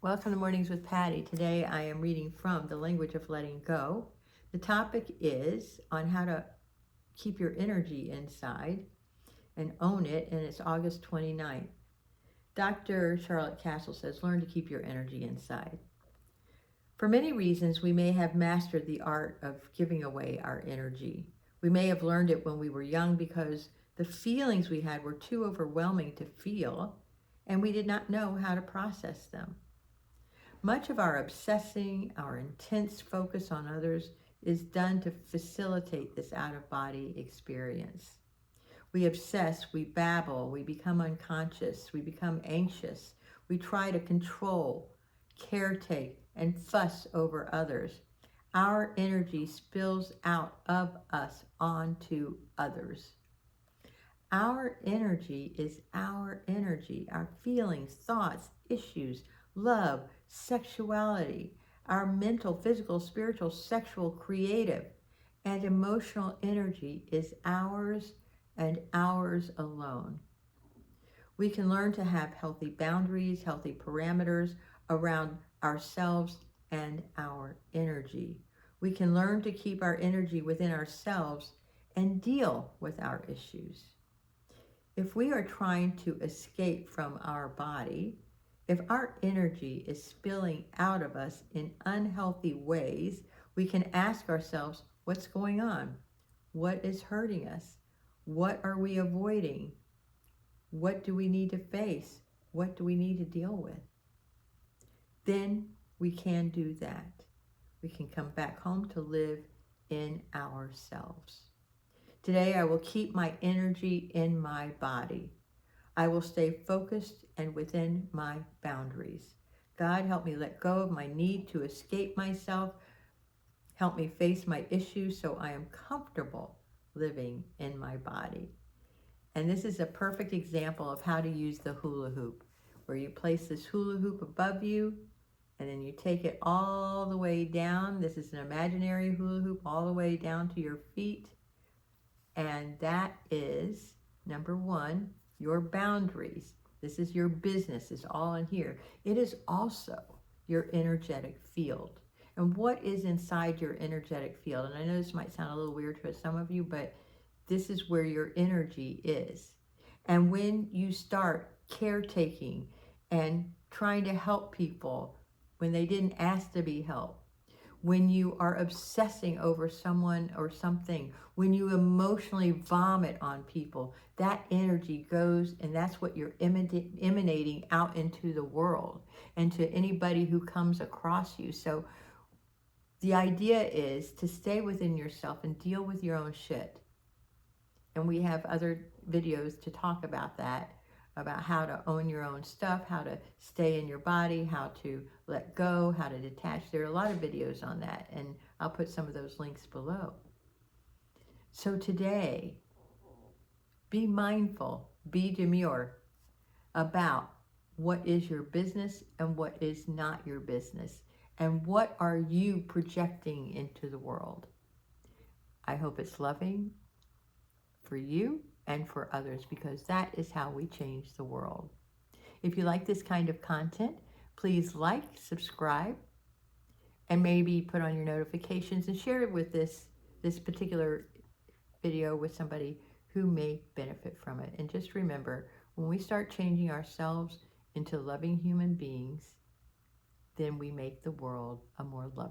Welcome to Mornings with Patty. Today I am reading from The Language of Letting Go. The topic is on how to keep your energy inside and own it, and it's August 29th. Dr. Charlotte Castle says, learn to keep your energy inside. For many reasons, we may have mastered the art of giving away our energy. We may have learned it when we were young because the feelings we had were too overwhelming to feel, and we did not know how to process them. Much of our obsessing, our intense focus on others is done to facilitate this out-of-body experience. We obsess, we babble, we become unconscious, we become anxious, we try to control, caretake, and fuss over others. Our energy spills out of us onto others. Our energy is our energy, our feelings, thoughts, issues, love, sexuality, our mental, physical, spiritual, sexual, creative, and emotional energy is ours and ours alone. We can learn to have healthy boundaries, healthy parameters around ourselves and our energy. We can learn to keep our energy within ourselves and deal with our issues. If we are trying to escape from our body, if our energy is spilling out of us in unhealthy ways, we can ask ourselves, what's going on? What is hurting us? What are we avoiding? What do we need to face? What do we need to deal with? Then we can do that. We can come back home to live in ourselves. Today, I will keep my energy in my body. I will stay focused and within my boundaries. God, help me let go of my need to escape myself. Help me face my issues so I am comfortable living in my body. And this is a perfect example of how to use the hula hoop, where you place this hula hoop above you, and then you take it all the way down. This is an imaginary hula hoop all the way down to your feet. And that is, number one, your boundaries. This is your business. It's all in here. It is also your energetic field. And what is inside your energetic field? And I know this might sound a little weird to some of you, but this is where your energy is. And when you start caretaking and trying to help people when they didn't ask to be helped, when you are obsessing over someone or something, when you emotionally vomit on people, that energy goes, and that's what you're emanating out into the world and to anybody who comes across you. So the idea is to stay within yourself and deal with your own shit. And we have other videos to talk about that, about how to own your own stuff, how to stay in your body, how to let go, how to detach. There are a lot of videos on that, and I'll put some of those links below. So today, be mindful, be demure about what is your business and what is not your business, and what are you projecting into the world. I hope it's loving for you and for others, because that is how we change the world. If you like this kind of content, please like, subscribe, and maybe put on your notifications and share it with this particular video with somebody who may benefit from it. And just remember, when we start changing ourselves into loving human beings, then we make the world a more loving